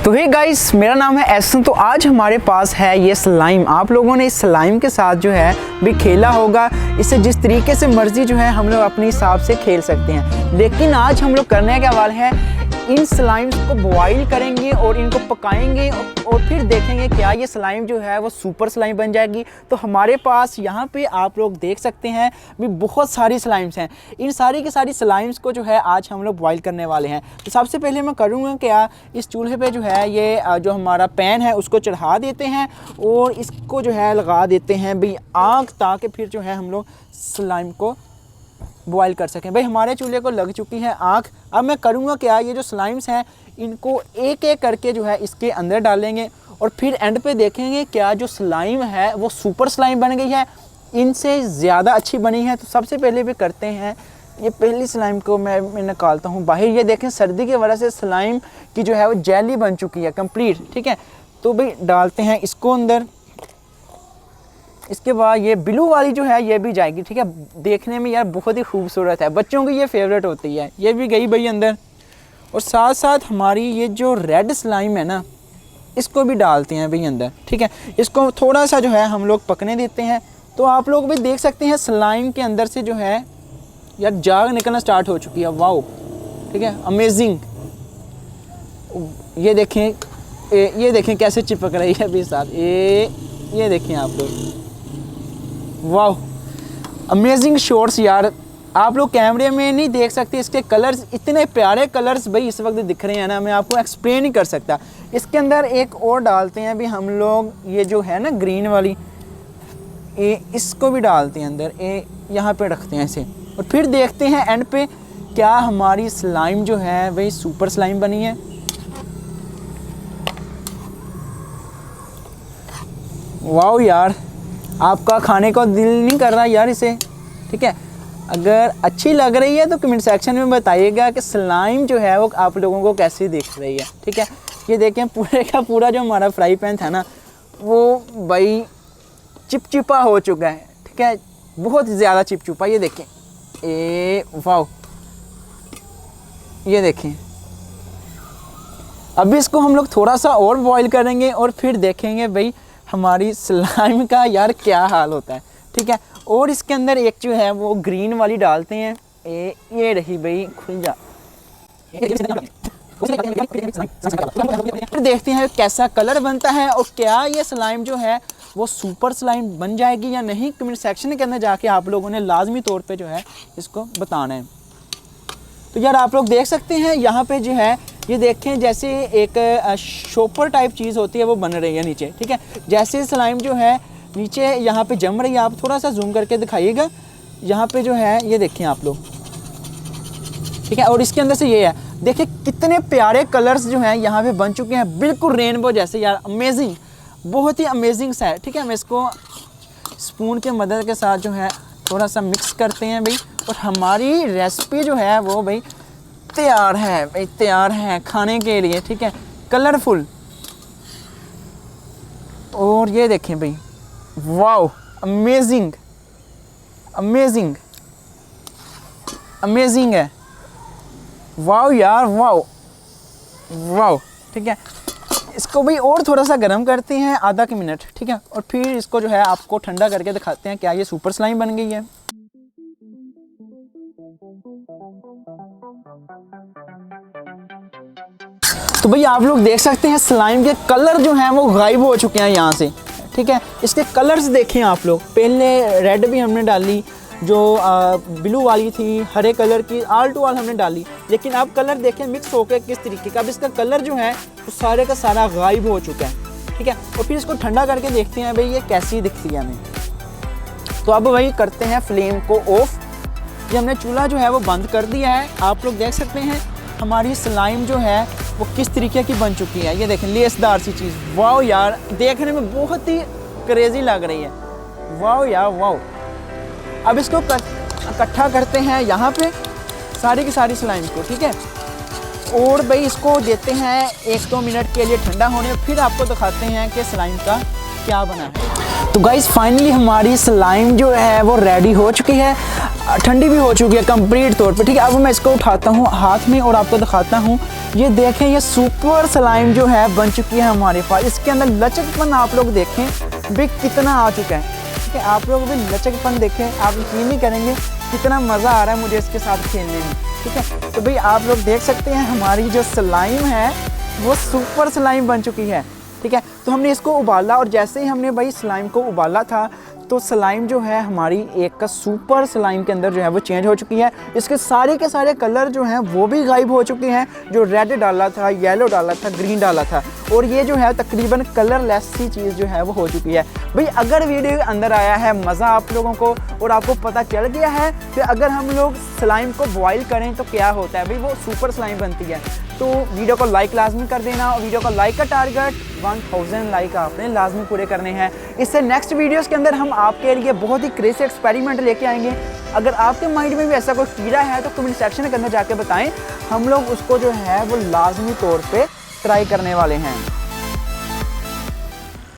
तो hey guys, मेरा नाम है एहसन। तो आज हमारे पास है ये स्लाइम। आप लोगों ने इस स्लाइम के साथ जो है भी खेला होगा। इससे जिस तरीके से मर्जी जो है हम लोग अपने हिसाब से खेल सकते हैं। लेकिन आज हम लोग करने का वाला है, इन स्लाइम्स को बॉईल करेंगे और इनको पकाएंगे और फिर देखेंगे क्या ये स्लाइम जो है वो सुपर स्लाइम बन जाएगी। तो हमारे पास यहाँ पे आप लोग देख सकते हैं भी बहुत सारी स्लाइम्स हैं। इन सारी की सारी स्लाइम्स को जो है आज हम लोग बॉईल करने वाले हैं। तो सबसे पहले मैं करूँगा क्या, इस चूल्हे पे जो है ये जो हमारा पैन है उसको चढ़ा देते हैं और इसको जो है लगा देते हैं भाई आग, ताकि फिर जो है हम लोग स्लाइम को बॉईल कर सकें। भाई हमारे चूल्हे को लग चुकी है आग। अब मैं करूँगा क्या, ये जो स्लाइम्स हैं इनको एक एक करके जो है इसके अंदर डालेंगे और फिर एंड पे देखेंगे क्या जो स्लाइम है वो सुपर स्लाइम बन गई है, इनसे ज़्यादा अच्छी बनी है। तो सबसे पहले भी करते हैं, ये पहली स्लाइम को मैं निकालता हूँ बाहर। ये देखें सर्दी की वजह से स्लाइम की जो है वो जेली बन चुकी है कंप्लीट, ठीक है। तो भाई डालते हैं इसको अंदर। इसके बाद ये ब्लू वाली जो है ये भी जाएगी, ठीक है। देखने में यार बहुत ही खूबसूरत है, बच्चों की ये फेवरेट होती है। ये भी गई भाई अंदर। और साथ साथ हमारी ये जो रेड स्लाइम है ना, इसको भी डालते हैं भाई अंदर, ठीक है। इसको थोड़ा सा जो है हम लोग पकने देते हैं। तो आप लोग भी देख सकते हैं स्लाइम के अंदर से जो है यार जाग निकलना स्टार्ट हो चुकी है। वाओ, ठीक है, अमेजिंग। ये देखें कैसे चिपक रही है अभी साथ। ये देखें आप लोग, वाह अमेजिंग शॉट्स यार। आप लोग कैमरे में नहीं देख सकते, इसके कलर्स इतने प्यारे कलर्स भाई इस वक्त दिख रहे हैं ना, मैं आपको एक्सप्लेन नहीं कर सकता। इसके अंदर एक और डालते हैं भी हम लोग, ये जो है ना ग्रीन वाली, इसको भी डालते हैं अंदर। यहाँ पे रखते हैं इसे और फिर देखते हैं एंड पे क्या हमारी स्लाइम जो है वही सुपर स्लाइम बनी है। वाह यार, आपका खाने को दिल नहीं कर रहा यार इसे, ठीक है। अगर अच्छी लग रही है तो कमेंट सेक्शन में बताइएगा कि स्लाइम जो है वो आप लोगों को कैसी दिख रही है, ठीक है। ये देखें पूरे का पूरा जो हमारा फ्राई पैन था ना वो भाई चिपचिपा हो चुका है, ठीक है, बहुत ज़्यादा चिपचिपा। ये देखें, वाह, ये देखें। अभी इसको हम लोग थोड़ा सा और बॉईल करेंगे और फिर देखेंगे भाई हमारी स्लाइम का यार क्या हाल होता है, ठीक है। और इसके अंदर एक जो है वो ग्रीन वाली डालते हैं। ये रही भाई, खुल जा। देखते हैं कैसा कलर बनता है और क्या ये स्लाइम जो है वो सुपर स्लाइम बन जाएगी या नहीं। कमेंट सेक्शन के अंदर जाके आप लोगों ने लाजमी तौर पे जो है इसको बताना है। तो यार आप लोग देख सकते हैं यहाँ पे जो है ये देखें जैसे एक शॉपर टाइप चीज़ होती है वो बन रही है नीचे, ठीक है। जैसे स्लाइम जो है नीचे यहाँ पे जम रही है, आप थोड़ा सा जूम करके दिखाइएगा। यहाँ पे जो है ये देखें आप लोग, ठीक है। और इसके अंदर से ये है, देखिए कितने प्यारे कलर्स जो हैं यहाँ पे बन चुके हैं, बिल्कुल रेनबो जैसे यार, अमेजिंग, बहुत ही अमेजिंग सा है, ठीक है। मैं इसको स्पून के मदद के साथ जो है थोड़ा सा मिक्स करते हैं भाई, और हमारी रेसिपी जो है वो भाई तैयार है भाई, तैयार है खाने के लिए, ठीक है, कलरफुल। और ये देखें भाई, वाओ अमेजिंग, अमेजिंग, अमेजिंग है। वाओ यार, वाओ वाओ, ठीक है। इसको भाई और थोड़ा सा गर्म करते हैं आधा की मिनट, ठीक है। और फिर इसको जो है आपको ठंडा करके दिखाते हैं क्या ये सुपर स्लाइम बन गई है। तो भाई आप लोग देख सकते हैं स्लाइम के कलर जो हैं वो गायब हो चुके हैं यहाँ से, ठीक है। इसके कलर्स देखें आप लोग, पहले रेड भी हमने डाली, जो ब्लू वाली थी, हरे कलर की, ऑल टू ऑल हमने डाली, लेकिन अब कलर देखें मिक्स होकर किस तरीके का। अब इसका कलर जो है वो सारे का सारा गायब हो चुका है, ठीक है। और फिर इसको ठंडा करके देखते हैं भाई ये कैसी दिखती है हमें। तो अब भाई करते हैं फ्लेम को ऑफ। ये हमने चूल्हा जो है वो बंद कर दिया है। आप लोग देख सकते हैं हमारी स्लाइम जो है वो किस तरीके की बन चुकी है। ये देखें लेसदार सी चीज़, वाओ यार, देखने में बहुत ही क्रेजी लग रही है। वाओ यार, वाओ। अब इसको इकट्ठा करते हैं यहाँ पे सारी की सारी स्लाइम को, ठीक है। और भाई इसको देते हैं 1-2 मिनट के लिए ठंडा होने, फिर आपको दिखाते हैं कि स्लाइम का क्या बना है। तो गाइस फाइनली हमारी स्लाइम जो है वो रेडी हो चुकी है, ठंडी भी हो चुकी है कंप्लीट तौर पे, ठीक है। अब मैं इसको उठाता हूँ हाथ में और आपको दिखाता हूँ ये देखें, ये सुपर स्लाइम जो है बन चुकी है हमारे पास। इसके अंदर लचकपन आप लोग देखें भी कितना आ चुका है। ठीक है, आप लोग भी लचकपन देखें, आप यकीन नहीं करेंगे कितना मज़ा आ रहा है मुझे इसके साथ खेलने में। ठीक है, तो भाई आप लोग देख सकते हैं हमारी जो स्लाइम है वो सुपर स्लाइम बन चुकी है। ठीक है, तो हमने इसको उबाला और जैसे ही हमने भाई स्लाइम को उबाला था तो स्लाइम जो है हमारी एक का सुपर स्लाइम के अंदर जो है वो चेंज हो चुकी है। इसके सारे के सारे कलर जो हैं वो भी गायब हो चुके हैं, जो रेड डाला था, येलो डाला था, ग्रीन डाला था, और ये जो है तकरीबन कलरलेस सी चीज़ जो है वो हो चुकी है। भाई अगर वीडियो के अंदर आया है मज़ा आप लोगों को और आपको पता चल गया है कि अगर हम लोग स्लाइम को बॉयल करें तो क्या होता है, भाई वो सुपर स्लाइम बनती है, तो वीडियो को लाइक लाजमी कर देना। और वीडियो को लाइक का टारगेट 1000 लाइक आपने लाजमी पूरे करने हैं। इससे नेक्स्ट वीडियोस के अंदर हम आपके लिए बहुत ही क्रेजी एक्सपेरिमेंट लेके आएंगे। अगर आपके माइंड में भी ऐसा कोई कीड़ा है तो कमेंट सेक्शन के अंदर जाके बताएं, हम लोग उसको जो है वो लाजमी तौर पे ट्राई करने वाले हैं।